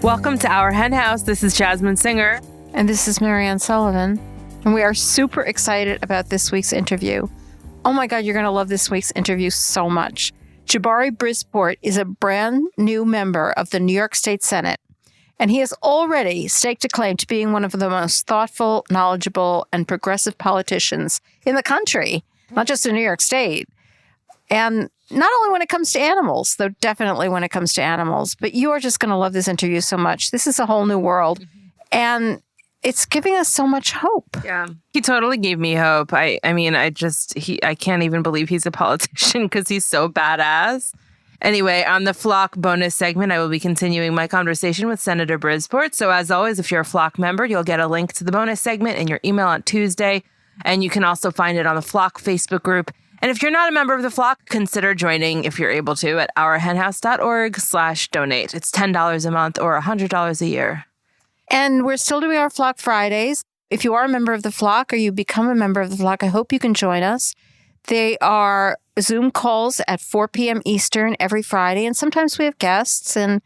Welcome to Our Hen House. This is Jasmine Singer. And this is Marianne Sullivan. And we are super excited about this week's interview. Oh my God, you're going to love this week's interview so much. Jabari Brisport is a brand new member of the New York State Senate. And he has already staked a claim to being one of the most thoughtful, knowledgeable, and progressive politicians in the country, not just in New York State. And not only when it comes to animals, though definitely when it comes to animals, but you are just going to love this interview so much. This is a whole new world. And it's giving us so much hope. Yeah, he totally gave me hope. I can't even believe he's a politician because he's so badass. Anyway, on the Flock bonus segment, I will be continuing my conversation with Senator Brisport. So as always, if you're a Flock member, you'll get a link to the bonus segment in your email on Tuesday. And you can also find it on the Flock Facebook group. And if you're not a member of the Flock, consider joining if you're able to at ourhenhouse.org/donate. It's $10 a month or $100 a year. And we're still doing our Flock Fridays. If you are a member of the Flock or you become a member of the Flock, I hope you can join us. They are Zoom calls at 4 p.m. Eastern every Friday. And sometimes we have guests and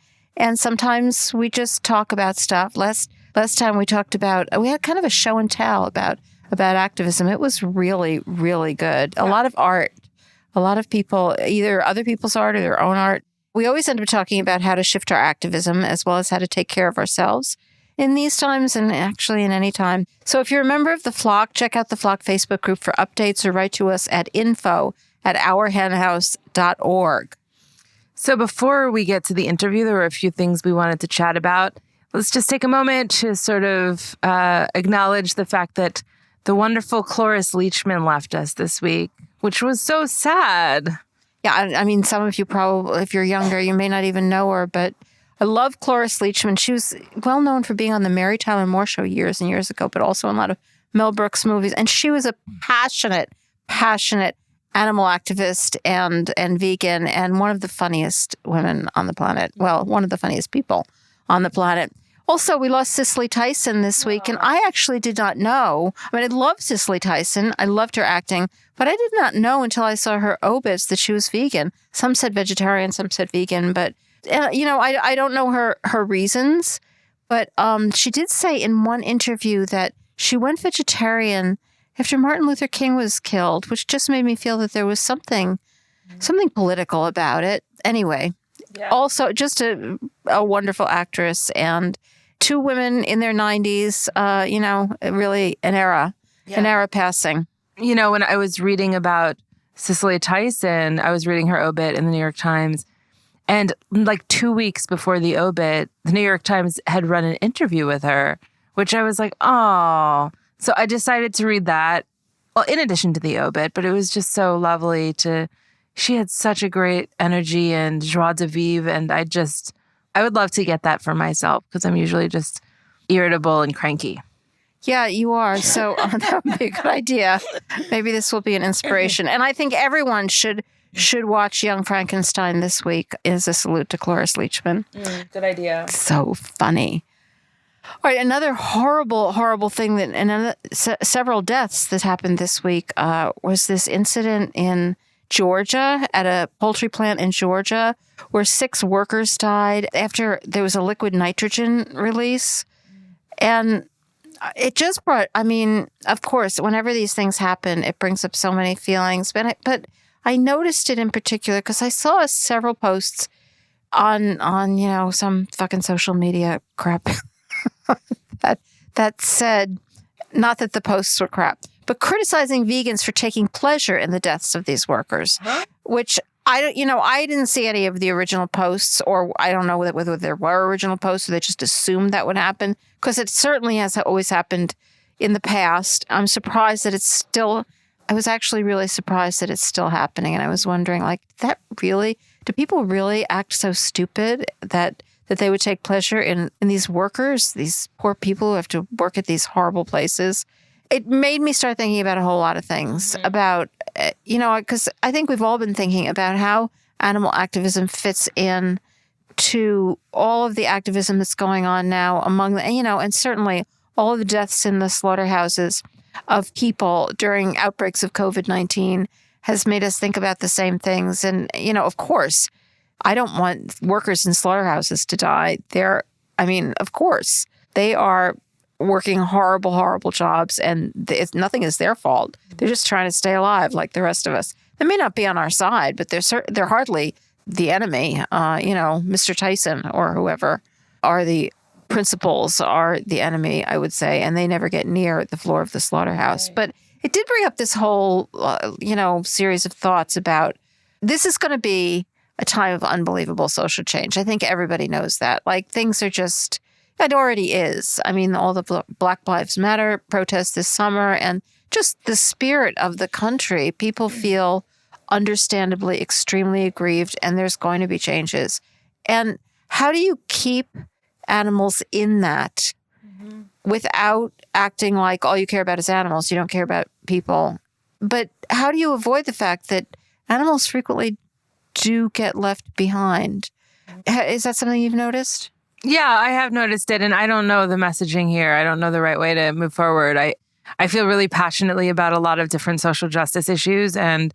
sometimes we just talk about stuff. Last time we talked about, we had kind of a show and tell about activism. It was really, really good. A lot of art, a lot of people, either other people's art or their own art. We always end up talking about how to shift our activism as well as how to take care of ourselves in these times and actually in any time. So if you're a member of the Flock, check out the Flock Facebook group for updates or write to us at info@ourhenhouse.org. So before we get to the interview, there were a few things we wanted to chat about. Let's just take a moment to sort of acknowledge the fact that the wonderful Cloris Leachman left us this week, which was so sad. Yeah, I mean, some of you probably, if you're younger, you may not even know her, but I love Cloris Leachman. She was well known for being on the Mary Tyler Moore Show years and years ago, but also in a lot of Mel Brooks movies. And she was a passionate animal activist and vegan and one of the funniest women on the planet. Well, one of the funniest people on the planet. Also, we lost Cicely Tyson this week, and I actually did not know. I mean, I love Cicely Tyson. I loved her acting, but I did not know until I saw her obits that she was vegan. Some said vegetarian, some said vegan, but, I don't know her reasons. But she did say in one interview that she went vegetarian after Martin Luther King was killed, which just made me feel that there was something political about it. Anyway, Also just a wonderful actress and two women in their 90s, really an era passing. You know, when I was reading about Cicely Tyson, I was reading her obit in the New York Times. And like 2 weeks before the obit, the New York Times had run an interview with her, which I was like, oh. So I decided to read that, well, in addition to the obit, but it was just so lovely she had such a great energy and joie de vivre. And I would love to get that for myself because I'm usually just irritable and cranky. Yeah, you are. So that would be a good idea. Maybe this will be an inspiration. And I think everyone should watch Young Frankenstein this week as a salute to Cloris Leachman. Good idea. So funny. All right, another horrible, horrible thing several deaths that happened this week was this incident in Georgia, at a poultry plant in Georgia, where 6 workers died after there was a liquid nitrogen release. And it just brought, of course, whenever these things happen, it brings up so many feelings. But I noticed it in particular because I saw several posts on some fucking social media crap that said, not that the posts were crap, but criticizing vegans for taking pleasure in the deaths of these workers, which I didn't see any of the original posts, or I don't know whether there were original posts or they just assumed that would happen, because it certainly has always happened in the past. I was actually really surprised that it's still happening. And I was wondering, do people really act so stupid that they would take pleasure in these workers, these poor people who have to work at these horrible places? It made me start thinking about a whole lot of things about, because I think we've all been thinking about how animal activism fits in to all of the activism that's going on now among and certainly all of the deaths in the slaughterhouses of people during outbreaks of COVID-19 has made us think about the same things. And, of course, I don't want workers in slaughterhouses to die. They're I mean, of course, they are working horrible, horrible jobs, and nothing is their fault. They're just trying to stay alive like the rest of us. They may not be on our side, but they're hardly the enemy. Mr. Tyson or whoever are the principals are the enemy, I would say, and they never get near the floor of the slaughterhouse. Right. But it did bring up this whole, series of thoughts about this is going to be a time of unbelievable social change. I think everybody knows that. Like, things are just, it already is. I mean, all the Black Lives Matter protests this summer and just the spirit of the country, people feel understandably extremely aggrieved, and there's going to be changes. And how do you keep animals in that without acting like all you care about is animals, you don't care about people? But how do you avoid the fact that animals frequently do get left behind? Is that something you've noticed? Yeah, I have noticed it, and I don't know the messaging here. I don't know the right way to move forward. I feel really passionately about a lot of different social justice issues, and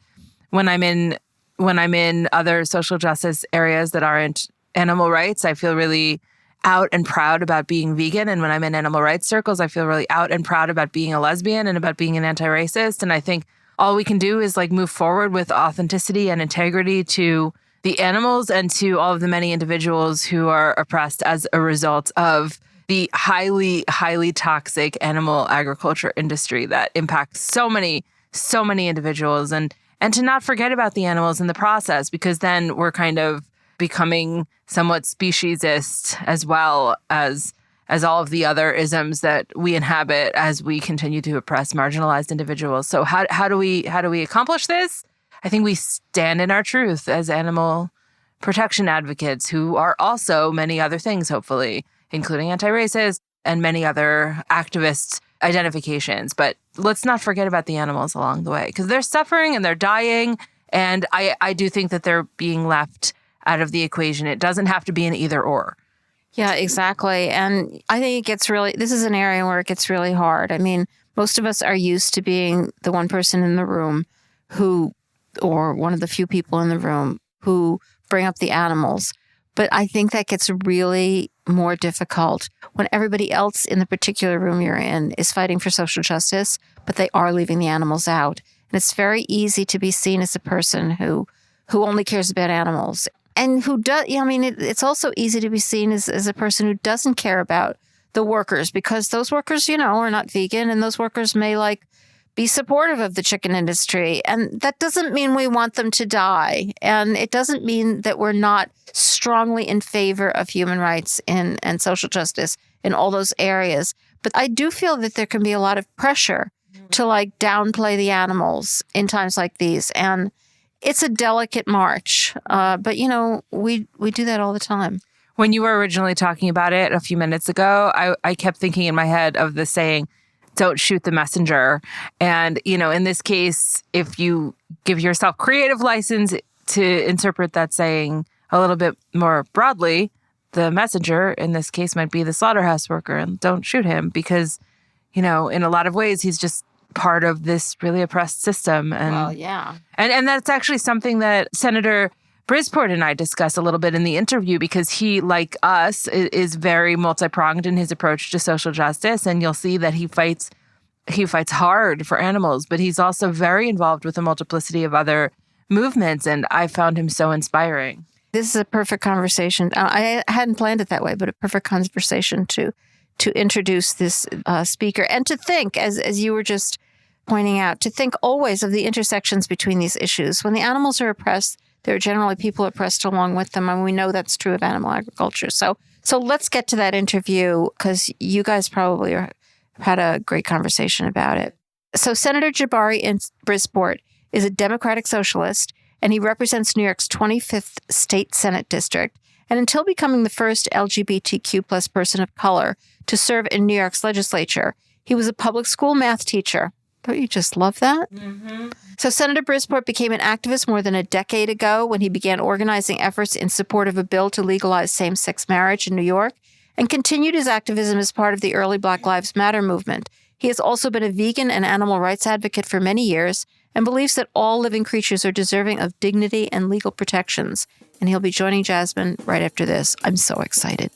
when I'm in other social justice areas that aren't animal rights, I feel really out and proud about being vegan. And when I'm in animal rights circles, I feel really out and proud about being a lesbian and about being an anti-racist. And I think all we can do is move forward with authenticity and integrity to the animals and to all of the many individuals who are oppressed as a result of the highly, highly toxic animal agriculture industry that impacts so many individuals. And to not forget about the animals in the process, because then we're kind of becoming somewhat speciesist as well as all of the other isms that we inhabit as we continue to oppress marginalized individuals. So how do we accomplish this? I think we stand in our truth as animal protection advocates who are also many other things, hopefully, including anti-racist and many other activist identifications. But let's not forget about the animals along the way, because they're suffering and they're dying. And I do think that they're being left out of the equation. It doesn't have to be an either or. Yeah, exactly. And I think this is an area where it gets really hard. I mean, most of us are used to being the one person in the room or one of the few people in the room who bring up the animals. But I think that gets really more difficult when everybody else in the particular room you're in is fighting for social justice, but they are leaving the animals out. And it's very easy to be seen as a person who only cares about animals. And who does, it's also easy to be seen as a person who doesn't care about the workers, because those workers, are not vegan, and those workers may be supportive of the chicken industry. And that doesn't mean we want them to die. And it doesn't mean that we're not strongly in favor of human rights and social justice in all those areas. But I do feel that there can be a lot of pressure to downplay the animals in times like these. And it's a delicate march. But, we do that all the time. When you were originally talking about it a few minutes ago, I kept thinking in my head of the saying, don't shoot the messenger. And, in this case, if you give yourself creative license to interpret that saying a little bit more broadly, the messenger in this case might be the slaughterhouse worker, and don't shoot him because, in a lot of ways, he's just part of this really oppressed system. And, well, yeah. And that's actually something that Senator Brisport and I discuss a little bit in the interview, because he, like us, is very multi-pronged in his approach to social justice. And you'll see that he fights hard for animals, but he's also very involved with a multiplicity of other movements. And I found him so inspiring. This is a perfect conversation. I hadn't planned it that way, but a perfect conversation to introduce this speaker, and to think, as you were just pointing out, to think always of the intersections between these issues. When the animals are oppressed, there are generally people oppressed along with them, and we know that's true of animal agriculture. So let's get to that interview, because you guys probably had a great conversation about it. So Senator Jabari Brisport is a Democratic socialist, and he represents New York's 25th State Senate District. And until becoming the first LGBTQ plus person of color to serve in New York's legislature, he was a public school math teacher. Don't you just love that? Mm-hmm. So Senator Brisport became an activist more than a decade ago when he began organizing efforts in support of a bill to legalize same-sex marriage in New York, and continued his activism as part of the early Black Lives Matter movement. He has also been a vegan and animal rights advocate for many years and believes that all living creatures are deserving of dignity and legal protections. And he'll be joining Jasmine right after this. I'm so excited.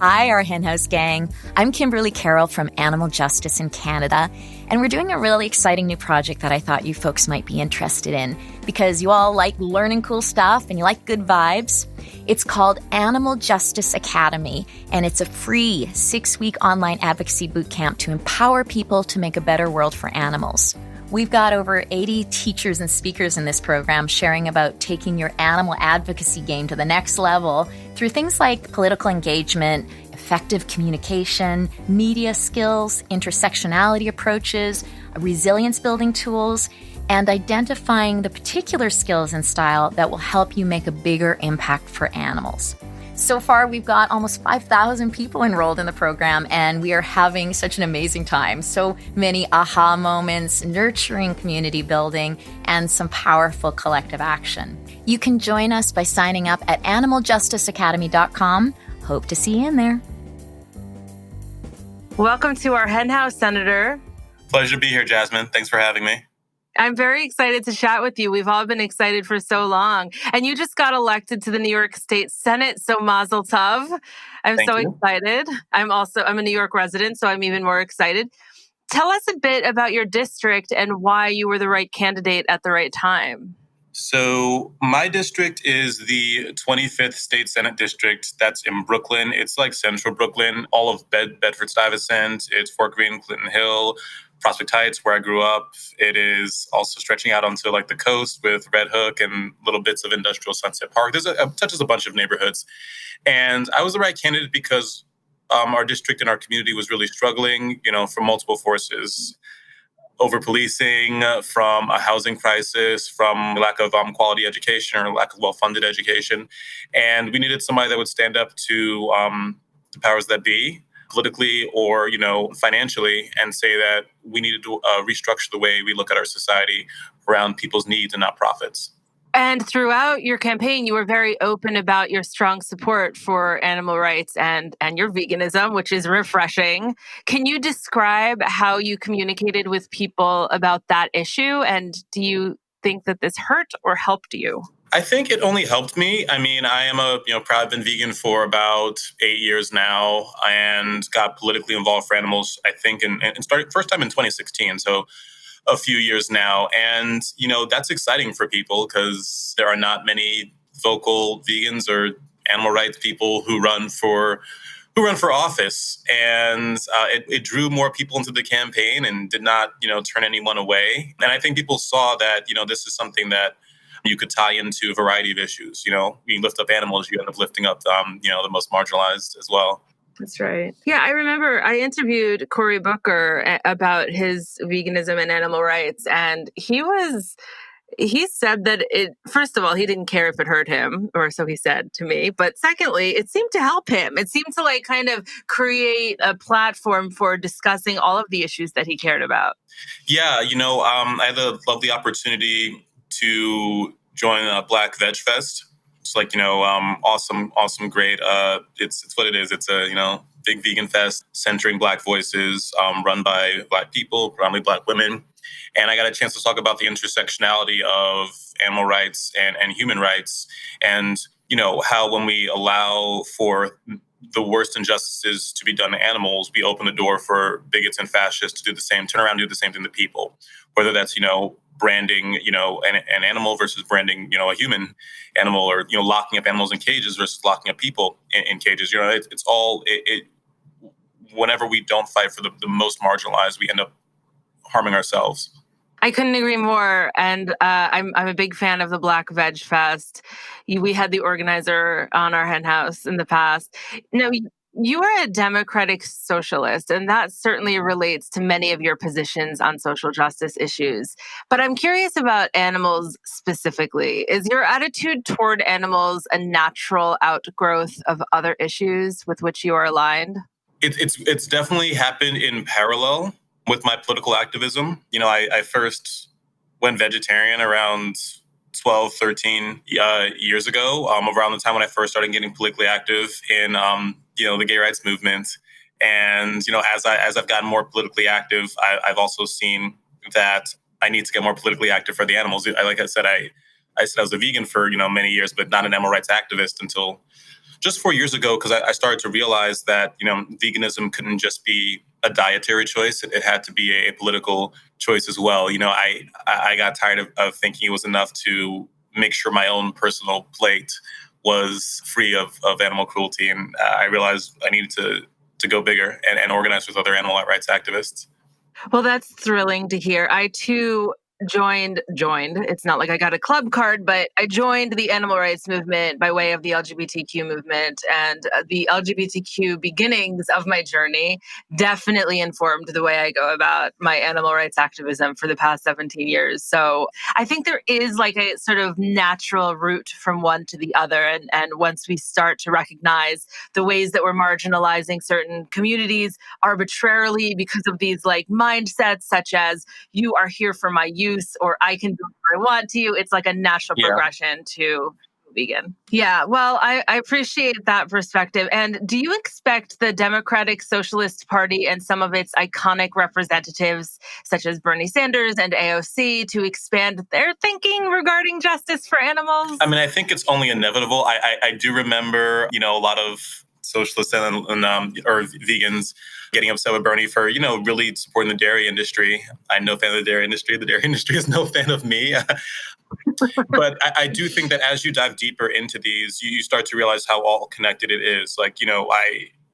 Hi, our Henhouse gang. I'm Kimberly Carroll from Animal Justice in Canada, and we're doing a really exciting new project that I thought you folks might be interested in because you all like learning cool stuff and you like good vibes. It's called Animal Justice Academy, and it's a free 6-week online advocacy bootcamp to empower people to make a better world for animals. We've got over 80 teachers and speakers in this program sharing about taking your animal advocacy game to the next level through things like political engagement, effective communication, media skills, intersectionality approaches, resilience building tools, and identifying the particular skills and style that will help you make a bigger impact for animals. So far, we've got almost 5,000 people enrolled in the program, and we are having such an amazing time. So many aha moments, nurturing community building, and some powerful collective action. You can join us by signing up at animaljusticeacademy.com. Hope to see you in there. Welcome to our Henhouse, Senator. Pleasure to be here, Jasmine. Thanks for having me. I'm very excited to chat with you. We've all been excited for so long. And you just got elected to the New York State Senate, so mazel tov. I'm Thank so you. excited. I'm a New York resident, so I'm even more excited. Tell us a bit about your district and why you were the right candidate at the right time. So my district is the 25th State Senate District. That's in Brooklyn. It's like central Brooklyn, all of Bedford-Stuyvesant. It's Fort Greene, Clinton Hill, Prospect Heights, where I grew up. It is also stretching out onto like the coast with Red Hook and little bits of industrial Sunset Park. Touches a bunch of neighborhoods. And I was the right candidate because our district and our community was really struggling, from multiple forces. Over-policing, from a housing crisis, from lack of quality education or lack of well-funded education. And we needed somebody that would stand up to the powers that be, politically or, financially, and say that we needed to restructure the way we look at our society around people's needs and not profits. And throughout your campaign, you were very open about your strong support for animal rights and your veganism, which is refreshing. Can you describe how you communicated with people about that issue? And do you think that this hurt or helped you? I think it only helped me. I mean, I am been vegan for about 8 years now and got politically involved for animals, I think, and started first time in 2016. So a few years now. And, that's exciting for people because there are not many vocal vegans or animal rights people who run for office. And it drew more people into the campaign and did not, turn anyone away. And I think people saw that, this is something that you could tie into a variety of issues. You lift up animals, you end up lifting up, the most marginalized as well. That's right. Yeah, I remember I interviewed Cory Booker about his veganism and animal rights, and he said that first of all, he didn't care if it hurt him, or so he said to me. But secondly, it seemed to help him. It seemed to kind of create a platform for discussing all of the issues that he cared about. Yeah, I had the lovely opportunity to join Black Veg Fest. It's awesome, great. It's what it is. It's a, big vegan fest centering Black voices, run by Black people, predominantly Black women. And I got a chance to talk about the intersectionality of animal rights and human rights and, how when we allow for the worst injustices to be done to animals, we open the door for bigots and fascists to do the same, turn around and do the same thing to people, whether that's, branding, an animal versus branding, a human animal, or, locking up animals in cages versus locking up people in cages. It's all, whenever we don't fight for the most marginalized, we end up harming ourselves. I couldn't agree more. And I'm a big fan of the Black Veg Fest. We had the organizer on our Henhouse in the past. Now, you are a democratic socialist, and that certainly relates to many of your positions on social justice issues. But I'm curious about animals specifically. Is your attitude toward animals a natural outgrowth of other issues with which you are aligned? It's definitely happened in parallel with my political activism. I first went vegetarian around 12, 13 years ago, around the time when I first started getting politically active in, the gay rights movement. And, as I've gotten more politically active, I've also seen that I need to get more politically active for the animals. Like I said, I was a vegan for, many years, but not an animal rights activist until just 4 years ago, because I started to realize that, veganism couldn't just be a dietary choice. It had to be a political choice as well. I got tired of thinking it was enough to make sure my own personal plate was free of animal cruelty. And I realized I needed to go bigger and organize with other animal rights activists. Well, that's thrilling to hear. I too joined. It's not like I got a club card, but I joined the animal rights movement by way of the LGBTQ movement. And the LGBTQ beginnings of my journey definitely informed the way I go about my animal rights activism for the past 17 years. So I think there is like a sort of natural route from one to the other. And once we start to recognize the ways that we're marginalizing certain communities arbitrarily because of these like mindsets, such as you are here for my use or I can do what I want to you, it's like a natural progression to vegan. Yeah, well, I appreciate that perspective. And do you expect the Democratic Socialist Party and some of its iconic representatives, such as Bernie Sanders and AOC, to expand their thinking regarding justice for animals? I mean, I think it's only inevitable. I do remember, a lot of socialists and or vegans getting upset with Bernie for, really supporting the dairy industry. I'm no fan of the dairy industry. The dairy industry is no fan of me. But I do think that as you dive deeper into these, you start to realize how all connected it is. Like,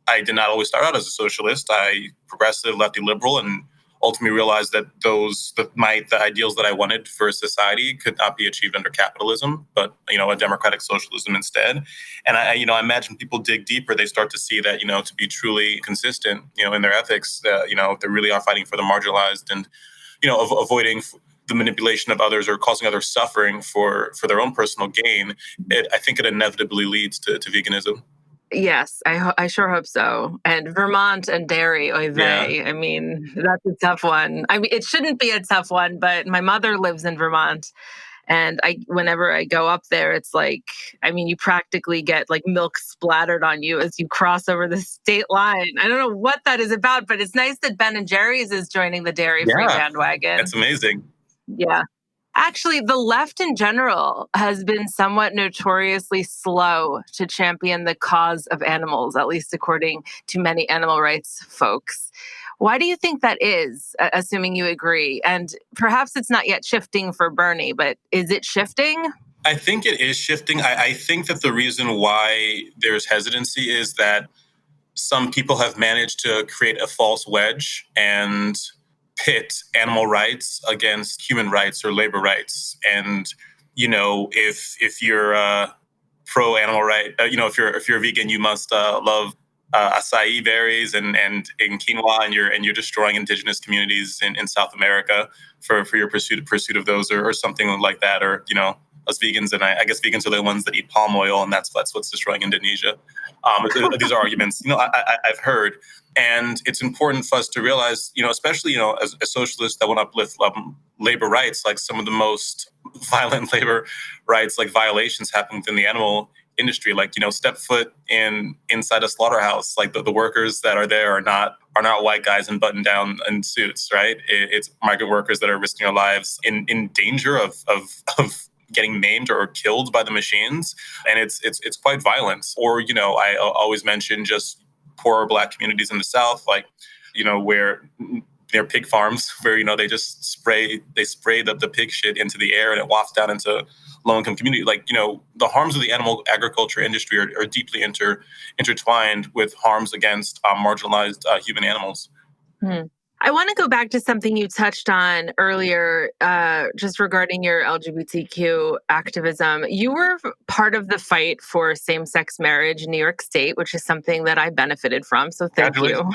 I did not always start out as a socialist. I progressive, lefty, liberal, and ultimately realized that the ideals that I wanted for society could not be achieved under capitalism, but a democratic socialism instead. And I imagine people dig deeper, they start to see that to be truly consistent, in their ethics, they really are fighting for the marginalized and avoiding the manipulation of others or causing others suffering for their own personal gain. I think it inevitably leads to veganism. Yes, I sure hope so. And Vermont and dairy, oy vey. Yeah. I mean, that's a tough one. I mean, it shouldn't be a tough one, but my mother lives in Vermont. And whenever I go up there, it's like, I mean, you practically get like milk splattered on you as you cross over the state line. I don't know what that is about, but it's nice that Ben and Jerry's is joining the dairy-free bandwagon. That's amazing. Yeah. Actually, the left in general has been somewhat notoriously slow to champion the cause of animals, at least according to many animal rights folks. Why do you think that is, assuming you agree? And perhaps it's not yet shifting for Bernie, but is it shifting? I think it is shifting. I think that the reason why there's hesitancy is that some people have managed to create a false wedge and pit animal rights against human rights or labor rights. And, if you're pro animal right, if you're a vegan, you must love acai berries and quinoa, and you're destroying indigenous communities in South America for your pursuit of those or something like that. Or, us vegans, and I guess vegans are the ones that eat palm oil, and that's what's destroying Indonesia. These are arguments, I've heard. And it's important for us to realize, especially, as a socialist that want to uplift labor rights, like some of the most violent labor rights, like violations happen within the animal industry, like, step foot inside a slaughterhouse, like the workers that are there are not white guys in button down and suits, right? It's migrant workers that are risking their lives in danger of getting maimed or killed by the machines. And it's quite violent. Or, I always mention just poorer Black communities in the South, like, where near pig farms, where, they just spray the pig shit into the air and it wafts down into low-income community. Like, the harms of the animal agriculture industry are deeply intertwined with harms against marginalized human animals. I want to go back to something you touched on earlier, just regarding your LGBTQ activism. You were part of the fight for same-sex marriage in New York State, which is something that I benefited from. So thank you.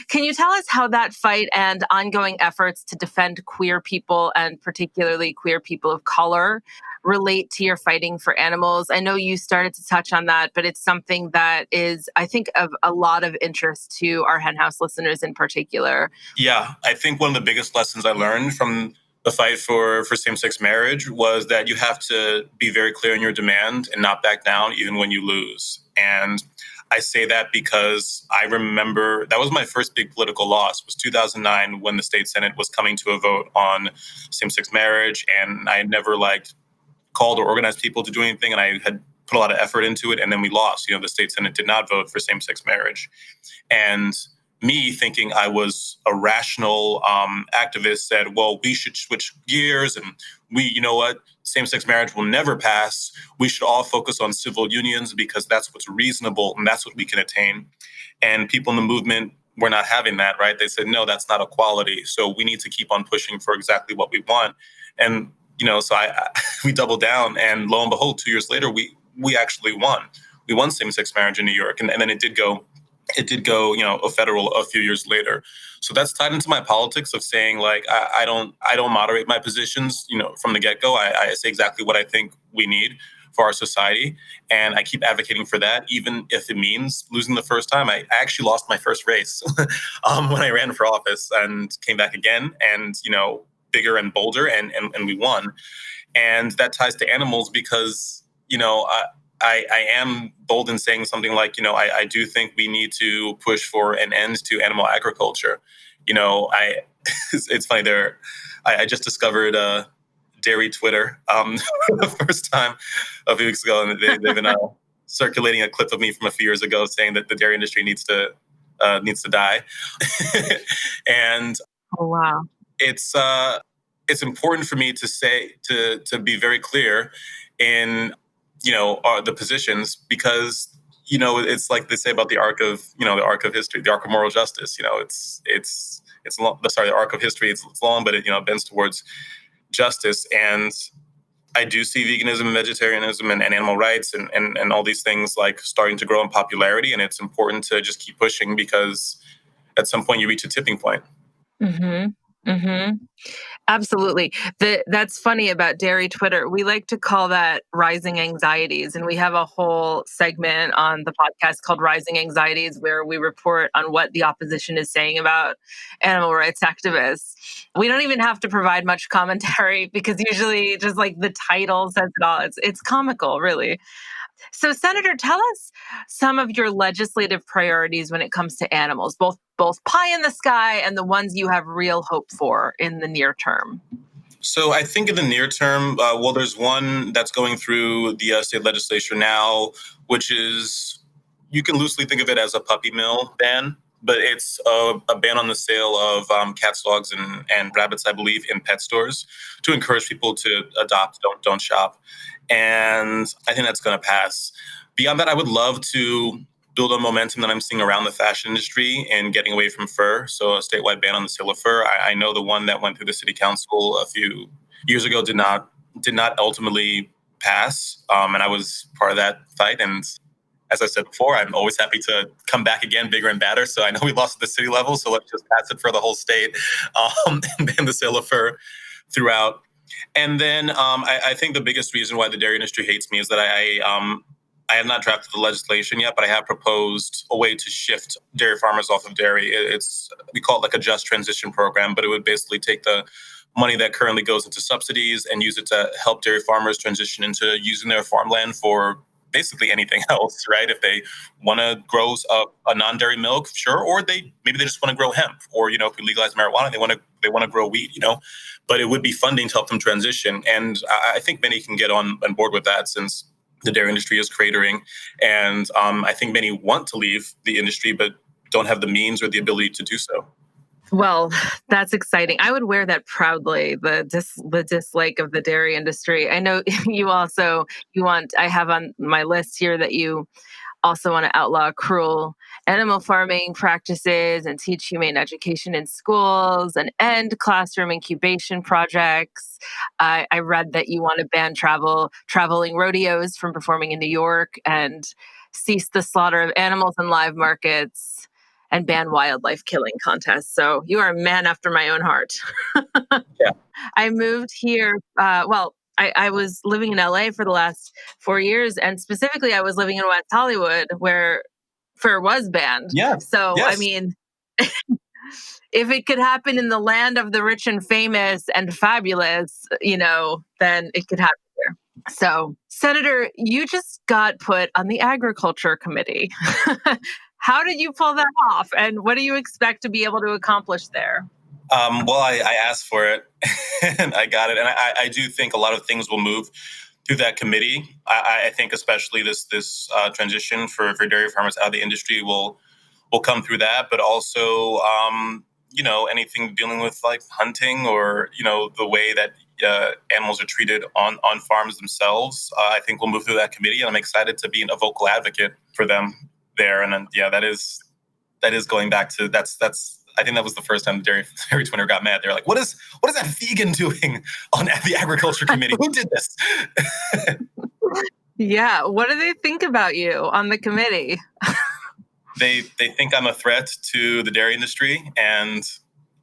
Can you tell us how that fight and ongoing efforts to defend queer people, and particularly queer people of color, relate to your fighting for animals? I know you started to touch on that, but it's something that is, I think, of a lot of interest to our Hen House listeners in particular. Yeah, I think one of the biggest lessons I learned from the fight for same-sex marriage was that you have to be very clear in your demand and not back down even when you lose. And I say that because I remember that was my first big political loss, was 2009, when the state Senate was coming to a vote on same-sex marriage. And I had never called or organized people to do anything. And I had put a lot of effort into it, and then we lost. The state Senate did not vote for same-sex marriage. And me, thinking I was a rational activist, said, well, we should switch gears, and same-sex marriage will never pass. We should all focus on civil unions because that's what's reasonable and that's what we can attain. And people in the movement were not having that, right? They said, no, that's not equality. So we need to keep on pushing for exactly what we want. And, so we doubled down, and lo and behold, 2 years later, we actually won. We won same-sex marriage in New York. And then it did go, a federal a few years later. So that's tied into my politics of saying, like, I don't moderate my positions, from the get-go. I say exactly what I think we need for our society. And I keep advocating for that, even if it means losing the first time. I actually lost my first race when I ran for office and came back again and, bigger and bolder, and we won. And that ties to animals because, I am bold in saying something like, I do think we need to push for an end to animal agriculture. It's funny there. I just discovered dairy Twitter for the first time a few weeks ago, and they've been circulating a clip of me from a few years ago saying that the dairy industry needs to die. And oh wow, it's important for me to say to be very clear in the positions, because it's like they say about the arc of history, the arc of moral justice. It's long, the arc of history. It's long, but it bends towards justice. And I do see veganism and vegetarianism and animal rights and all these things like starting to grow in popularity. And it's important to just keep pushing, because at some point you reach a tipping point. Mm-hmm. Mm-hmm. Absolutely. That's funny about dairy Twitter. We like to call that rising anxieties. And we have a whole segment on the podcast called Rising Anxieties, where we report on what the opposition is saying about animal rights activists. We don't even have to provide much commentary because usually just like the title says it all. It's comical, really. So, Senator, tell us some of your legislative priorities when it comes to animals, both pie in the sky and the ones you have real hope for in the near term. So I think in the near term, there's one that's going through the state legislature now, which is, you can loosely think of it as a puppy mill ban, but it's a ban on the sale of cats, dogs, and rabbits, I believe, in pet stores to encourage people to adopt, don't shop. And I think that's going to pass. Beyond that, I would love to build on momentum that I'm seeing around the fashion industry and getting away from fur. So a statewide ban on the sale of fur. I know the one that went through the city council a few years ago did not ultimately pass. And I was part of that fight. And as I said before, I'm always happy to come back again, bigger and badder. So I know we lost at the city level, so let's just pass it for the whole state and ban the sale of fur throughout. And then I think the biggest reason why the dairy industry hates me is that I have not drafted the legislation yet, but I have proposed a way to shift dairy farmers off of dairy. We call it like a just transition program, but it would basically take the money that currently goes into subsidies and use it to help dairy farmers transition into using their farmland for basically anything else, right? If they want to grow a non-dairy milk, sure, or maybe they just want to grow hemp, or if we legalize marijuana, they want to grow wheat, But it would be funding to help them transition, and I think many can get on board with that since the dairy industry is cratering, and I think many want to leave the industry but don't have the means or the ability to do so. Well, that's exciting. I would wear that proudly, the dislike of the dairy industry. I know I have on my list here that you also want to outlaw cruel animal farming practices and teach humane education in schools and end classroom incubation projects. I read that you want to ban traveling rodeos from performing in New York and cease the slaughter of animals in live markets and ban wildlife killing contests. So you are a man after my own heart. Yeah. I moved here. I was living in LA for the last 4 years, and specifically I was living in West Hollywood where fur was banned. Yeah. So, yes. I mean, if it could happen in the land of the rich and famous and fabulous, then it could happen here. So, Senator, you just got put on the Agriculture Committee. How did you pull that off? And what do you expect to be able to accomplish there? I asked for it and I got it. And I do think a lot of things will move through that committee. I think especially this transition for dairy farmers out of the industry will come through that, but also anything dealing with like hunting or the way that animals are treated on farms themselves. I think we'll move through that committee, and I'm excited to be a vocal advocate for them there. And then that is going back to that's. I think that was the first time the dairy twinner got mad. They're like, "What is that vegan doing on the agriculture committee? Who did this?" Yeah, what do they think about you on the committee? They think I'm a threat to the dairy industry, and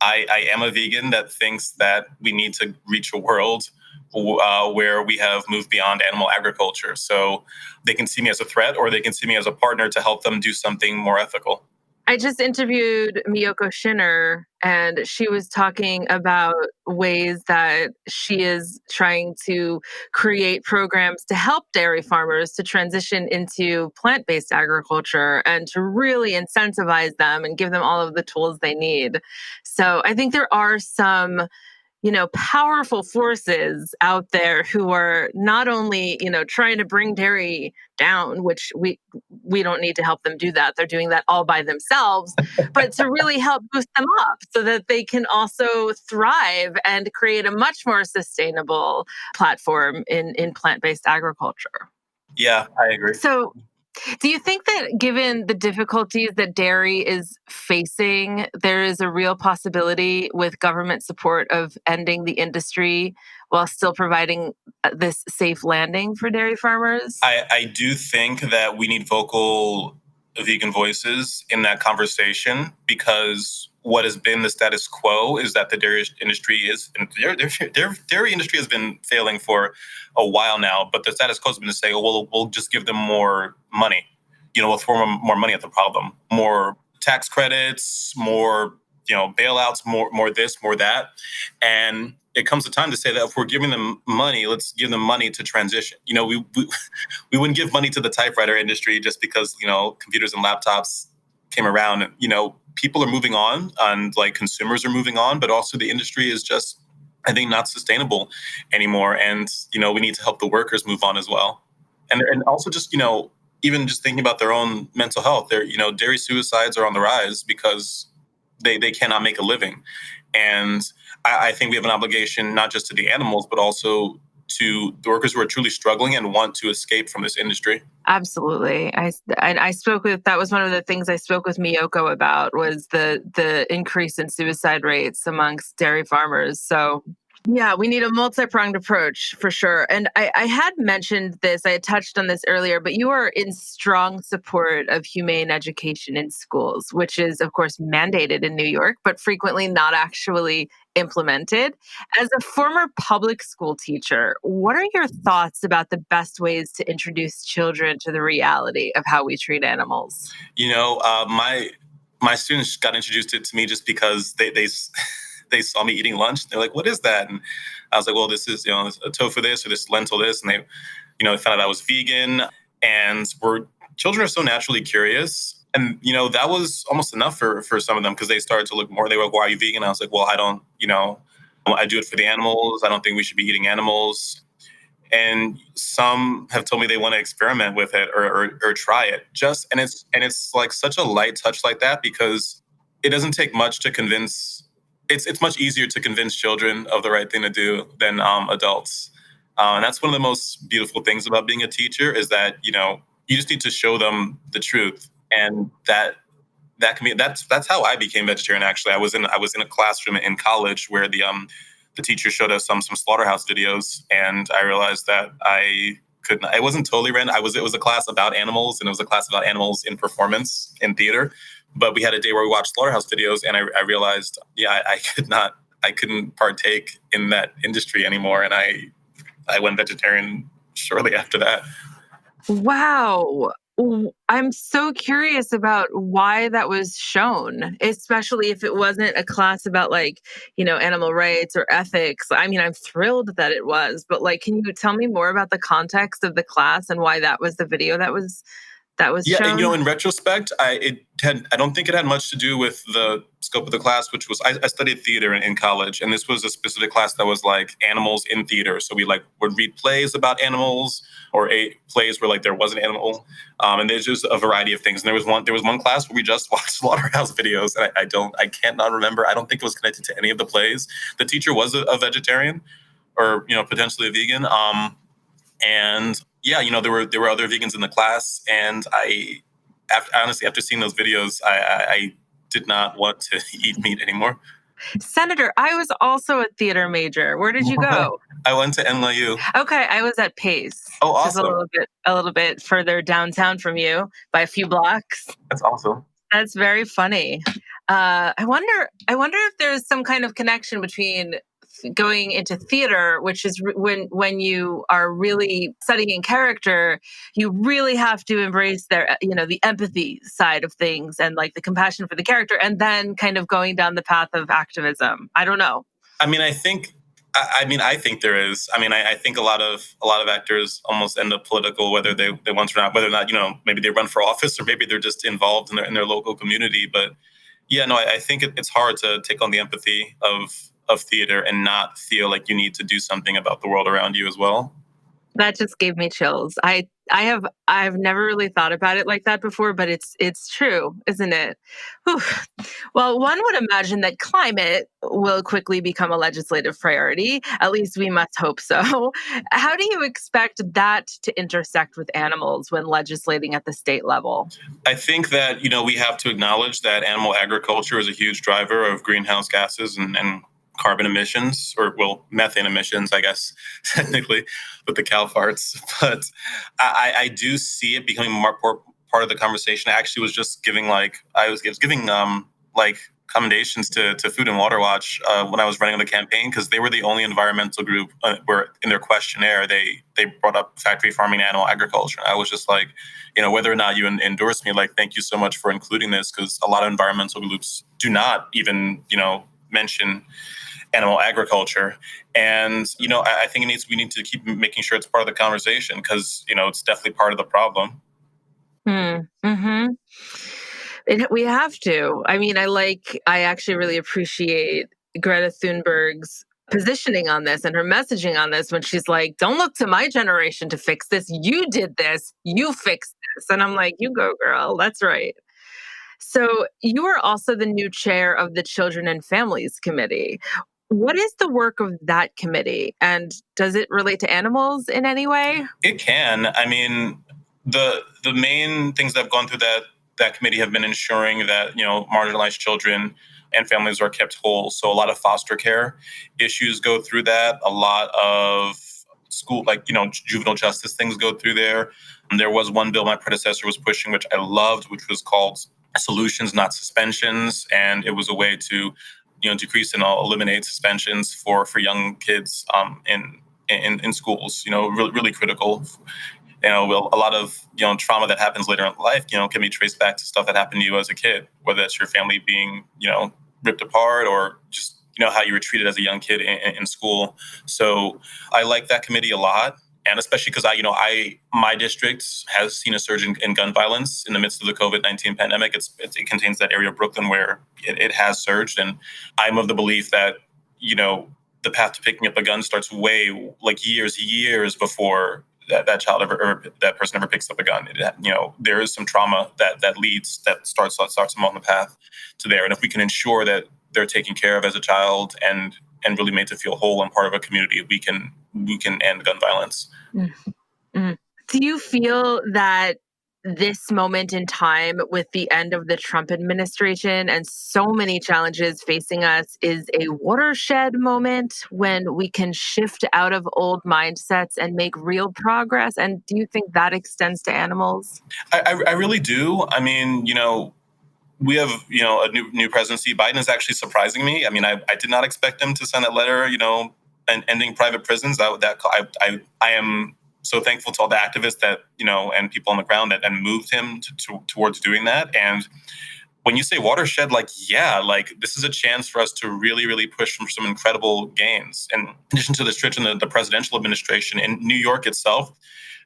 I am a vegan that thinks that we need to reach a world where we have moved beyond animal agriculture. So they can see me as a threat, or they can see me as a partner to help them do something more ethical. I just interviewed Miyoko Shinner, and she was talking about ways that she is trying to create programs to help dairy farmers to transition into plant-based agriculture and to really incentivize them and give them all of the tools they need. So I think there are some powerful forces out there who are not only, trying to bring dairy down, which we don't need to help them do that. They're doing that all by themselves, but to really help boost them up so that they can also thrive and create a much more sustainable platform in plant-based agriculture. Yeah, I agree. So do you think that given the difficulties that dairy is facing, there is a real possibility with government support of ending the industry while still providing this safe landing for dairy farmers? I do think that we need vocal vegan voices in that conversation, because what has been the status quo is that the dairy industry has been failing for a while now, but the status quo has been to say, oh, well, we'll just give them more money. We'll throw more money at the problem, more tax credits, more, bailouts, more this, more that. And it comes a time to say that if we're giving them money, let's give them money to transition. We wouldn't give money to the typewriter industry just because, computers and laptops came around. People are moving on, and like consumers are moving on, but also the industry is just, I think, not sustainable anymore. And, we need to help the workers move on as well. And also just, even just thinking about their own mental health, dairy suicides are on the rise because they cannot make a living. And I think we have an obligation not just to the animals, but also to the workers who are truly struggling and want to escape from this industry. Absolutely. I spoke with, that was one of the things I spoke with Miyoko about, was the increase in suicide rates amongst dairy farmers. So yeah, we need a multi-pronged approach for sure. And I had mentioned this, I had touched on this earlier, but you are in strong support of humane education in schools, which is, of course, mandated in New York, but frequently not actually implemented. As a former public school teacher, what are your thoughts about the best ways to introduce children to the reality of how we treat animals? My students got introduced it to me just because they saw me eating lunch. They're like, "What is that?" And I was like, "Well, this is a tofu this or this lentil this," and they found out I was vegan. And children are so naturally curious. And, that was almost enough for some of them, because they started to look more. They were like, "Why are you vegan?" I was like, "Well, I don't, I do it for the animals. I don't think we should be eating animals." And some have told me they want to experiment with it or try it. And it's like such a light touch like that, because it doesn't take much to convince. It's much easier to convince children of the right thing to do than adults. And that's one of the most beautiful things about being a teacher, is that, you just need to show them the truth. And that can be, that's how I became vegetarian. Actually, I was in a classroom in college where the teacher showed us some slaughterhouse videos, and I realized that it wasn't totally random. It was a class about animals, and it was a class about animals in performance in theater. But we had a day where we watched slaughterhouse videos, and I realized, I couldn't partake in that industry anymore. And I went vegetarian shortly after that. Wow. I'm so curious about why that was shown, especially if it wasn't a class about animal rights or ethics. I mean, I'm thrilled that it was, but can you tell me more about the context of the class and why that was the video that was that was Yeah, shown? and in retrospect, I don't think it had much to do with the scope of the class, which was I studied theater in college, and this was a specific class that was like animals in theater. So we would read plays about animals or plays where there was an animal, and there's just a variety of things. And there was one class where we just watched slaughterhouse videos, and I can't not remember. I don't think it was connected to any of the plays. The teacher was a vegetarian, or potentially a vegan. And yeah, there were other vegans in the class, and after seeing those videos, I did not want to eat meat anymore. Senator, I was also a theater major. Where did you go? I went to NYU. Okay, I was at Pace. Oh, just awesome. a little bit further downtown from you by a few blocks. That's awesome. That's very funny. I wonder if there's some kind of connection between going into theater, which is when you are really studying character, you really have to embrace the empathy side of things and the compassion for the character, and then kind of going down the path of activism. I don't know. I think there is. I think a lot of actors almost end up political, whether they want to or not, whether or not, maybe they run for office or maybe they're just involved in their local community. But yeah, no, I think it's hard to take on the empathy of theater and not feel like you need to do something about the world around you as well. That just gave me chills. I've never really thought about it like that before, but it's true, isn't it? Whew. Well, one would imagine that climate will quickly become a legislative priority. At least we must hope so. How do you expect that to intersect with animals when legislating at the state level? I think that, we have to acknowledge that animal agriculture is a huge driver of greenhouse gases and carbon emissions, or methane emissions, I guess, technically, with the cow farts. But I do see it becoming more part of the conversation. I actually was just giving commendations to Food and Water Watch when I was running the campaign, because they were the only environmental group where in their questionnaire they brought up factory farming and animal agriculture. I was just whether or not you endorse me, thank you so much for including this, because a lot of environmental groups do not even mention animal agriculture. And, I think we need to keep making sure it's part of the conversation, because, it's definitely part of the problem. Mm-hmm. We have to. I actually really appreciate Greta Thunberg's positioning on this and her messaging on this when she's like, don't look to my generation to fix this. You did this. You fixed this. And I'm like, you go, girl. That's right. So you are also the new chair of the Children and Families Committee. What is the work of that committee, and does it relate to animals in any way? It can. The main things that have gone through that committee have been ensuring that marginalized children and families are kept whole. So a lot of foster care issues go through that. A lot of school, juvenile justice things go through there. And there was one bill my predecessor was pushing, which I loved, which was called Solutions, Not Suspensions, and it was a way to decrease and eliminate suspensions for young kids in schools. Really, really critical. A lot of trauma that happens later in life, can be traced back to stuff that happened to you as a kid, whether that's your family being ripped apart or just how you were treated as a young kid in school. So I like that committee a lot. And especially because my district has seen a surge in gun violence in the midst of the COVID-19 pandemic. It contains that area of Brooklyn where it has surged. And I'm of the belief that, the path to picking up a gun starts way years before that child or that person ever picks up a gun. There is some trauma that starts them on the path to there. And if we can ensure that they're taken care of as a child and really made to feel whole and part of a community, we can end gun violence. Mm-hmm. Do you feel that this moment in time with the end of the Trump administration and so many challenges facing us is a watershed moment when we can shift out of old mindsets and make real progress? And do you think that extends to animals? I really do. We have, a new presidency. Biden is actually surprising me. I did not expect him to send that letter, and ending private prisons. I am so thankful to all the activists that, and people on the ground that moved him towards doing that. And when you say watershed, like, yeah, like this is a chance for us to really, really push from some incredible gains. And in addition to the stretch in the presidential administration in New York itself,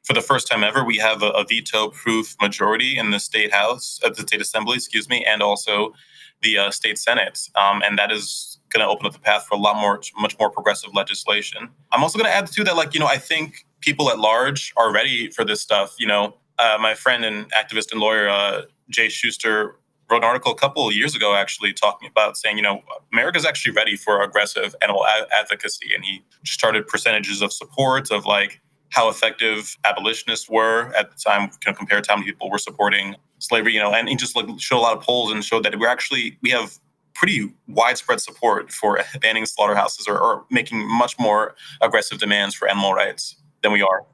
for the first time ever, we have a veto-proof majority in the state house, the state assembly, excuse me, and also the state senate. And that is going to open up the path for much more progressive legislation. I'm also going to add to that, like, I think people at large are ready for this stuff. My friend and activist and lawyer, Jay Schuster, wrote an article a couple of years ago, actually talking about saying, America's actually ready for aggressive animal advocacy. And he just started percentages of support of like how effective abolitionists were at the time, compared to how many people were supporting slavery, and he just like showed a lot of polls and showed that we have pretty widespread support for banning slaughterhouses or making much more aggressive demands for animal rights than we are.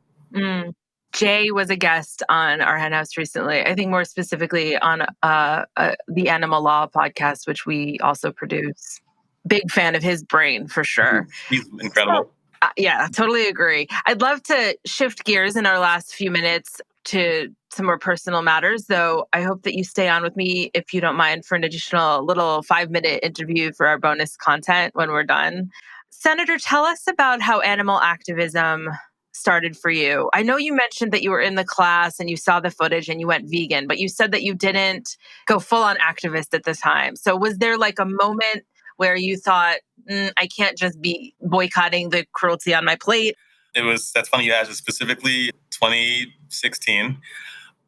Jay was a guest on our Henhouse recently, I think more specifically on the Animal Law podcast, which we also produce. Big fan of his brain, for sure. He's incredible. Yeah, totally agree. I'd love to shift gears in our last few minutes to some more personal matters, though I hope that you stay on with me, if you don't mind, for an additional little 5-minute interview for our bonus content when we're done. Senator, tell us about how animal activism started for you. I know you mentioned that you were in the class and you saw the footage and you went vegan, but you said that you didn't go full on activist at the time. So was there like a moment where you thought, I can't just be boycotting the cruelty on my plate? That's funny you asked, specifically 2016.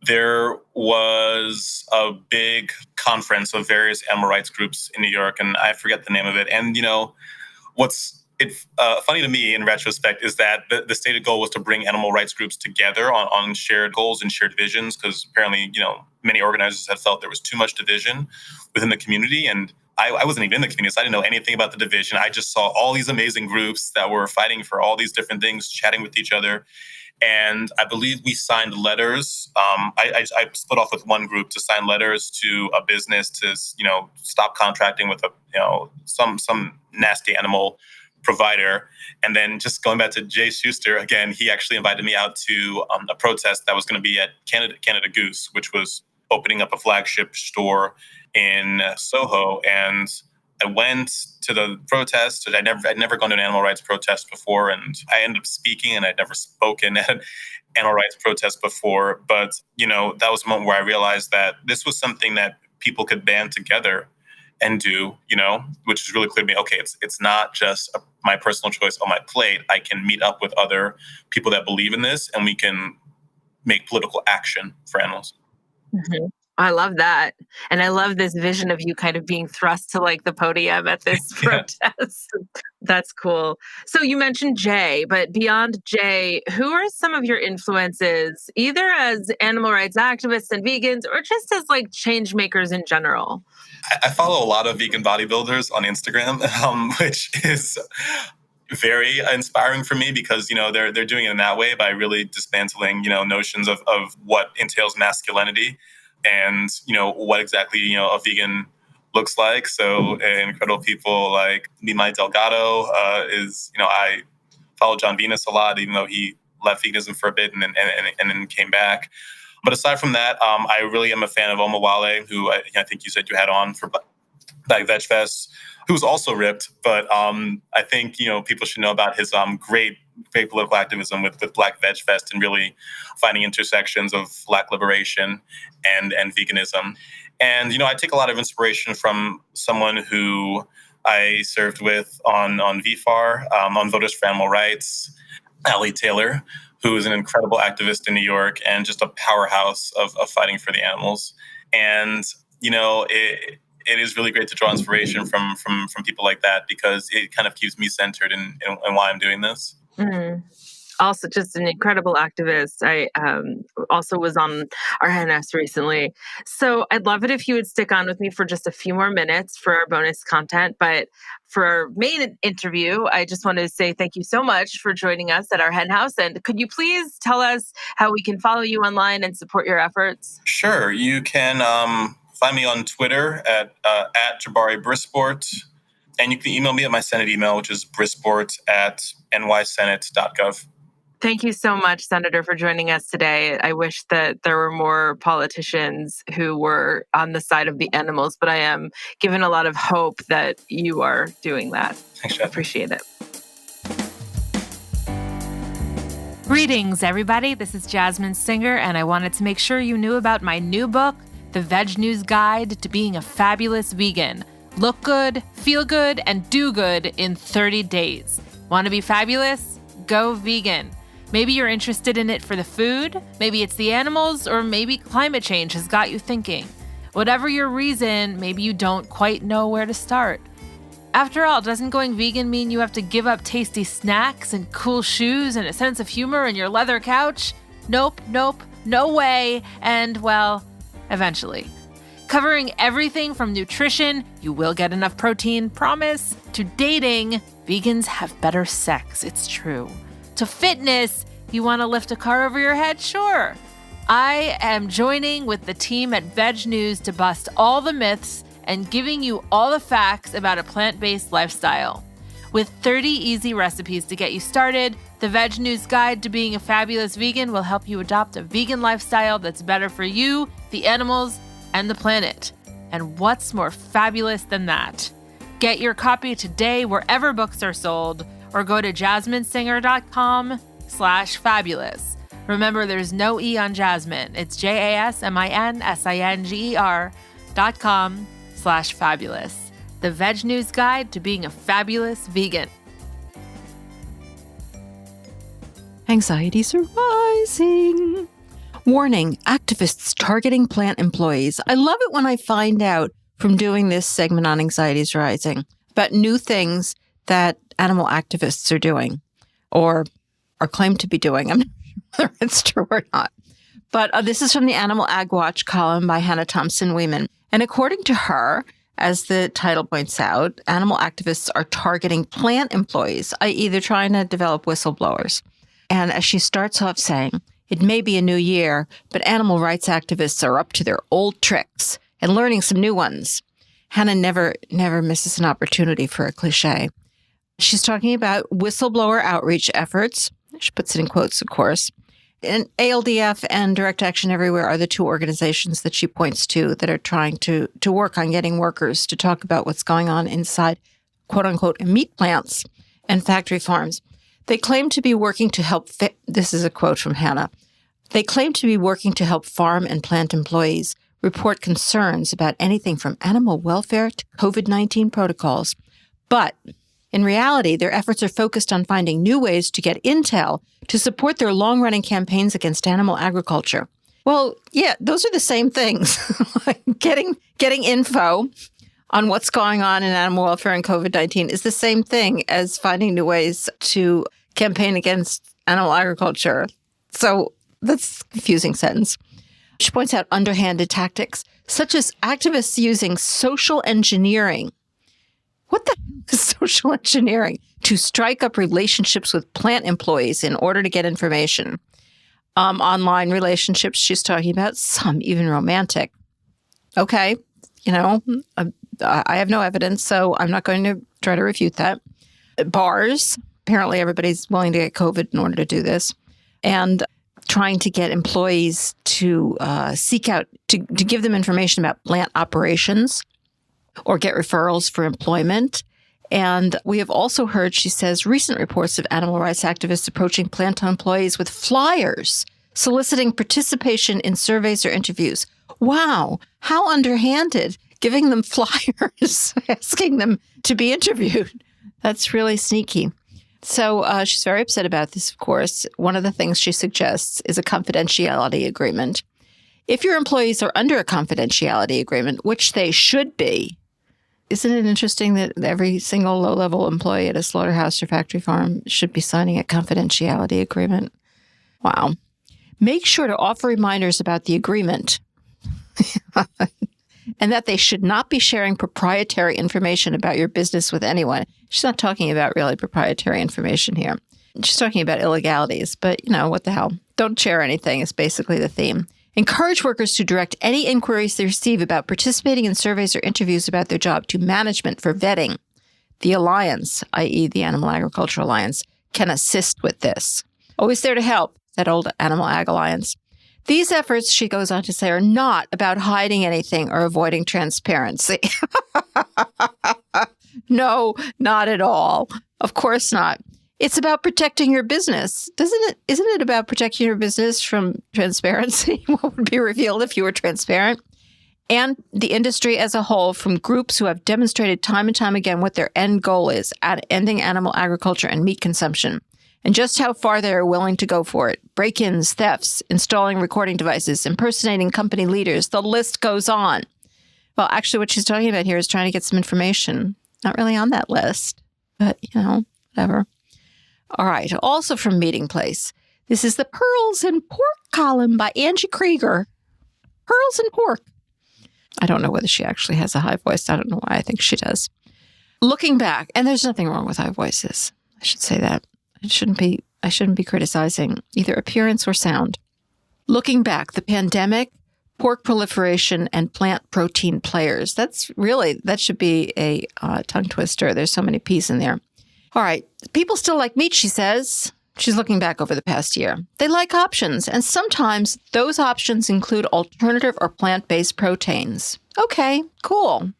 There was a big conference of various animal rights groups in New York, and I forget the name of it. And, what's funny to me in retrospect is that the stated goal was to bring animal rights groups together on shared goals and shared visions, because apparently, many organizers had felt there was too much division within the community. And I wasn't even in the community, so I didn't know anything about the division. I just saw all these amazing groups that were fighting for all these different things, chatting with each other. And I believe we signed letters. I split off with one group to sign letters to a business to, stop contracting with some nasty animal provider. And then just going back to Jay Schuster again, he actually invited me out to a protest that was going to be at Canada Goose, which was opening up a flagship store in Soho. And I went to the protest. I'd never gone to an animal rights protest before, and I ended up speaking, and I'd never spoken at an animal rights protest before. But, that was a moment where I realized that this was something that people could band together and do, which is really clear to me. Okay, it's not just my personal choice on my plate. I can meet up with other people that believe in this, and we can make political action for animals. Mm-hmm. I love that. And I love this vision of you kind of being thrust to like the podium at this protest. That's cool. So you mentioned Jay, but beyond Jay, who are some of your influences, either as animal rights activists and vegans, or just as like change makers in general? I follow a lot of vegan bodybuilders on Instagram, which is very inspiring for me, because they're doing it in that way by really dismantling notions of what entails masculinity and what exactly a vegan looks like. So incredible people like Nimai Delgado is I follow John Venus a lot, even though he left veganism for a bit and then came back. But aside from that, I really am a fan of Omawale, who I think you said you had on for Black Veg Fest, who's also ripped. But I think people should know about his great political activism with Black Veg Fest and really finding intersections of Black liberation and veganism. And I take a lot of inspiration from someone who I served with on VFAR, on Voters for Animal Rights, Allie Taylor, who is an incredible activist in New York and just a powerhouse of fighting for the animals. And it is really great to draw inspiration from people like that, because it kind of keeps me centered in why I'm doing this. Mm. Also, just an incredible activist. I also was on our Henhouse recently. So I'd love it if you would stick on with me for just a few more minutes for our bonus content. But for our main interview, I just wanted to say thank you so much for joining us at our Henhouse. And could you please tell us how we can follow you online and support your efforts? Sure. You can find me on Twitter at Jabari Brisport. And you can email me at my Senate email, which is brisport@nysenate.gov. Thank you so much, Senator, for joining us today. I wish that there were more politicians who were on the side of the animals, but I am given a lot of hope that you are doing that. Thanks, Jeff. Appreciate it. Greetings, everybody. This is Jasmine Singer, and I wanted to make sure you knew about my new book, The Veg News Guide to Being a Fabulous Vegan. Look good, feel good, and do good in 30 days. Want to be fabulous? Go vegan. Maybe you're interested in it for the food, maybe it's the animals, or maybe climate change has got you thinking. Whatever your reason, maybe you don't quite know where to start. After all, doesn't going vegan mean you have to give up tasty snacks and cool shoes and a sense of humor and your leather couch? Nope, no way, and well, eventually. Covering everything from nutrition, you will get enough protein, promise, to dating, vegans have better sex, it's true. To fitness, you want to lift a car over your head? Sure. I am joining with the team at Veg News to bust all the myths and giving you all the facts about a plant-based lifestyle. With 30 easy recipes to get you started, the Veg News Guide to Being a Fabulous Vegan will help you adopt a vegan lifestyle that's better for you, the animals, and the planet. And what's more fabulous than that? Get your copy today wherever books are sold, or go to jasminesinger.com/fabulous. Remember, there's no E on Jasmine. It's JASMINSINGER.com/fabulous. The Veg News Guide to Being a Fabulous Vegan. Anxieties are rising. Warning, activists targeting plant employees. I love it when I find out from doing this segment on anxieties rising about new things that animal activists are doing or are claimed to be doing. I'm not sure whether it's true or not. But this is from the Animal Ag Watch column by Hannah Thompson-Weeman. And according to her, as the title points out, animal activists are targeting plant employees, i.e. they're trying to develop whistleblowers. And as she starts off saying, it may be a new year, but animal rights activists are up to their old tricks and learning some new ones. Hannah never misses an opportunity for a cliche. She's talking about whistleblower outreach efforts. She puts it in quotes, of course. And ALDF and Direct Action Everywhere are the two organizations that she points to that are trying to work on getting workers to talk about what's going on inside, quote unquote, meat plants and factory farms. They claim to be working to help, this is a quote from Hannah. They claim to be working to help farm and plant employees report concerns about anything from animal welfare to COVID-19 protocols. But in reality, their efforts are focused on finding new ways to get intel to support their long-running campaigns against animal agriculture. Well, yeah, those are the same things. Getting info on what's going on in animal welfare and COVID-19 is the same thing as finding new ways to campaign against animal agriculture. So that's a confusing sentence. She points out underhanded tactics, such as activists using social engineering. What the hell is social engineering? To strike up relationships with plant employees in order to get information. Online relationships she's talking about, some even romantic. Okay, I have no evidence, so I'm not going to try to refute that. Bars, apparently everybody's willing to get COVID in order to do this. And trying to get employees to seek out, to give them information about plant operations or get referrals for employment. And we have also heard, she says, recent reports of animal rights activists approaching plant employees with flyers, soliciting participation in surveys or interviews. Wow, how underhanded, giving them flyers, asking them to be interviewed. That's really sneaky. So she's very upset about this, of course. One of the things she suggests is a confidentiality agreement. If your employees are under a confidentiality agreement, which they should be, isn't it interesting that every single low-level employee at a slaughterhouse or factory farm should be signing a confidentiality agreement? Wow. Make sure to offer reminders about the agreement and that they should not be sharing proprietary information about your business with anyone. She's not talking about really proprietary information here. She's talking about illegalities, but, what the hell? Don't share anything is basically the theme. Encourage workers to direct any inquiries they receive about participating in surveys or interviews about their job to management for vetting. The Alliance, i.e. the Animal Agriculture Alliance, can assist with this. Always there to help, that old Animal Ag Alliance. These efforts, she goes on to say, are not about hiding anything or avoiding transparency. No, not at all. Of course not. It's about protecting your business. Isn't it about protecting your business from transparency? What would be revealed if you were transparent? And the industry as a whole, from groups who have demonstrated time and time again what their end goal is at ending animal agriculture and meat consumption, and just how far they are willing to go for it. Break-ins, thefts, installing recording devices, impersonating company leaders. The list goes on. Well, actually, what she's talking about here is trying to get some information. Not really on that list, but, whatever. All right. Also from Meeting Place. This is the Pearls and Pork column by Angie Krieger. Pearls and Pork. I don't know whether she actually has a high voice. I don't know why I think she does. Looking back, and there's nothing wrong with high voices. I should say that. I shouldn't be criticizing either appearance or sound. Looking back, the pandemic, pork proliferation, and plant protein players. That should be a tongue twister. There's so many P's in there. All right. People still like meat, she says. She's looking back over the past year. They like options, and sometimes those options include alternative or plant-based proteins. Okay, cool.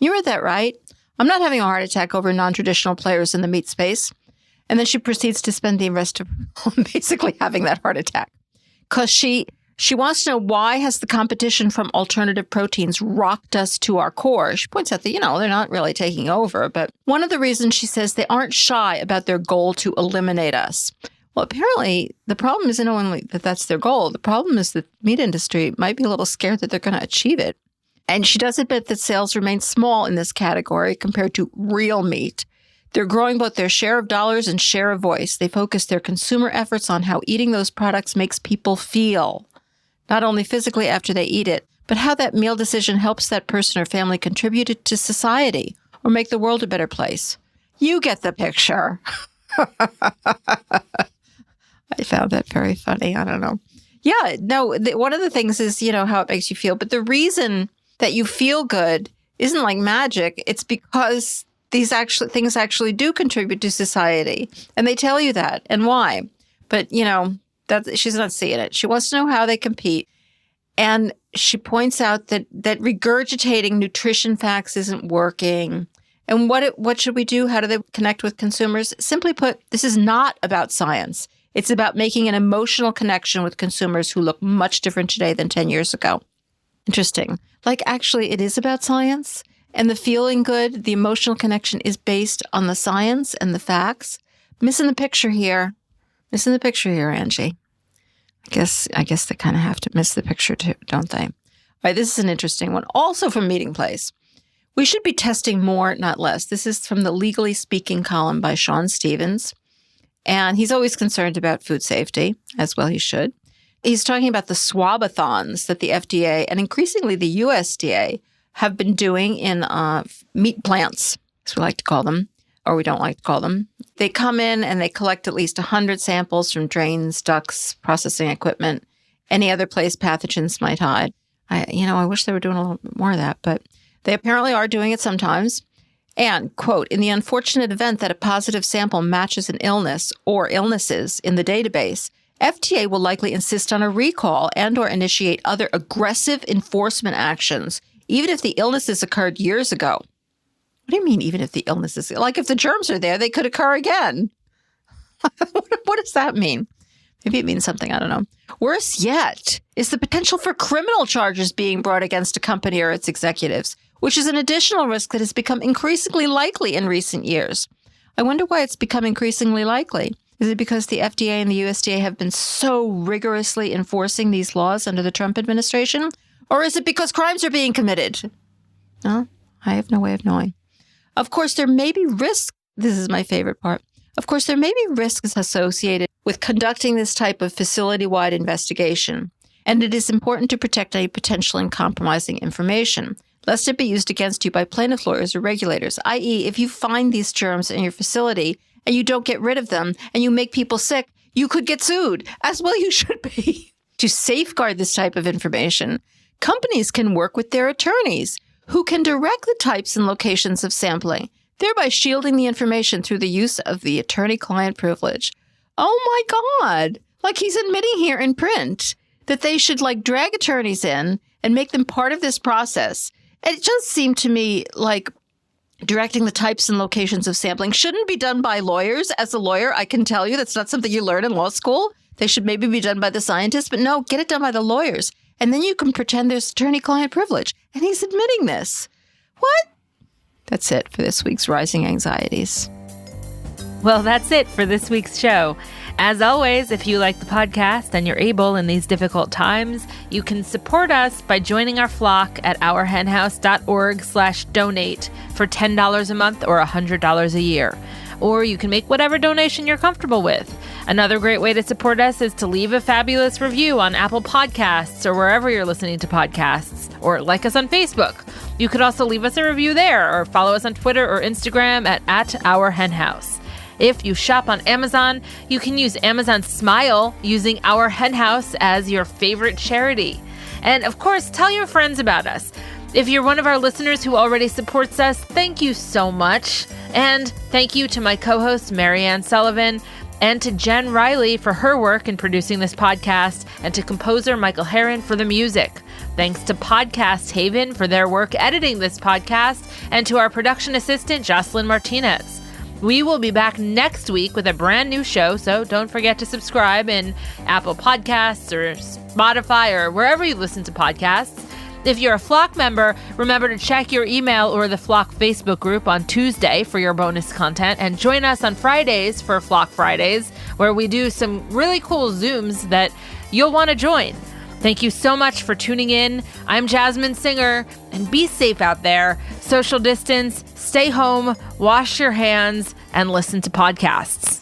You read that right. I'm not having a heart attack over non-traditional players in the meat space. And then she proceeds to spend the rest of basically having that heart attack. Because she wants to know, why has the competition from alternative proteins rocked us to our core? She points out that, they're not really taking over. But one of the reasons, she says, they aren't shy about their goal to eliminate us. Well, apparently, the problem isn't only that that's their goal. The problem is that the meat industry might be a little scared that they're going to achieve it. And she does admit that sales remain small in this category compared to real meat. They're growing both their share of dollars and share of voice. They focus their consumer efforts on how eating those products makes people feel, not only physically after they eat it, but how that meal decision helps that person or family contribute to society or make the world a better place. You get the picture. I found that very funny. I don't know. Yeah, no, one of the things is, how it makes you feel. But the reason that you feel good isn't like magic. It's because these things actually do contribute to society. And they tell you that and why. But, she's not seeing it. She wants to know how they compete. And she points out that regurgitating nutrition facts isn't working. And what should we do? How do they connect with consumers? Simply put, this is not about science. It's about making an emotional connection with consumers who look much different today than 10 years ago. Interesting. Actually, it is about science. And the feeling good, the emotional connection is based on the science and the facts. Missing the picture here, Angie. I guess they kind of have to miss the picture too, don't they? All right, this is an interesting one. Also from Meeting Place. We should be testing more, not less. This is from the Legally Speaking column by Sean Stevens. And he's always concerned about food safety, as well he should. He's talking about the swabathons that the FDA and increasingly the USDA have been doing in meat plants, as we like to call them, or we don't like to call them. They come in and they collect at least 100 samples from drains, ducts, processing equipment, any other place pathogens might hide. I wish they were doing a little bit more of that, but they apparently are doing it sometimes. And, quote, in the unfortunate event that a positive sample matches an illness or illnesses in the database, FDA will likely insist on a recall and or initiate other aggressive enforcement actions, even if the illnesses occurred years ago. What do you mean, even if the illnesses? Like, if the germs are there, they could occur again. What does that mean? Maybe it means something, I don't know. Worse yet is the potential for criminal charges being brought against a company or its executives, which is an additional risk that has become increasingly likely in recent years. I wonder why it's become increasingly likely. Is it because the FDA and the USDA have been so rigorously enforcing these laws under the Trump administration? Or is it because crimes are being committed? No, I have no way of knowing. Of course, there may be risks. This is my favorite part. Of course, there may be risks associated with conducting this type of facility-wide investigation, and it is important to protect any potential and compromising information, lest it be used against you by plaintiff lawyers or regulators, i.e., if you find these germs in your facility and you don't get rid of them and you make people sick, you could get sued, as well you should be. To safeguard this type of information, companies can work with their attorneys, who can direct the types and locations of sampling, thereby shielding the information through the use of the attorney-client privilege. Oh my God. Like he's admitting here in print that they should like drag attorneys in and make them part of this process. It just seemed to me like directing the types and locations of sampling shouldn't be done by lawyers. As a lawyer, I can tell you that's not something you learn in law school. They should maybe be done by the scientists, but no, get it done by the lawyers. And then you can pretend there's attorney-client privilege. And he's admitting this. What? That's it for this week's Rising Anxieties. Well, that's it for this week's show. As always, if you like the podcast and you're able in these difficult times, you can support us by joining our flock at ourhenhouse.org/donate for $10 a month or $100 a year. Or you can make whatever donation you're comfortable with. Another great way to support us is to leave a fabulous review on Apple Podcasts or wherever you're listening to podcasts, or like us on Facebook. You could also leave us a review there or follow us on Twitter or Instagram at @ourhenhouse. If you shop on Amazon, you can use Amazon Smile using Our Hen House as your favorite charity. And of course, tell your friends about us. If you're one of our listeners who already supports us, thank you so much. And thank you to my co-host, Marianne Sullivan, and to Jen Riley for her work in producing this podcast, and to composer Michael Herron for the music. Thanks to Podcast Haven for their work editing this podcast, and to our production assistant, Jocelyn Martinez. We will be back next week with a brand new show, so don't forget to subscribe in Apple Podcasts or Spotify or wherever you listen to podcasts. If you're a Flock member, remember to check your email or the Flock Facebook group on Tuesday for your bonus content, and join us on Fridays for Flock Fridays, where we do some really cool Zooms that you'll want to join. Thank you so much for tuning in. I'm Jasmine Singer, and be safe out there. Social distance, stay home, wash your hands, and listen to podcasts.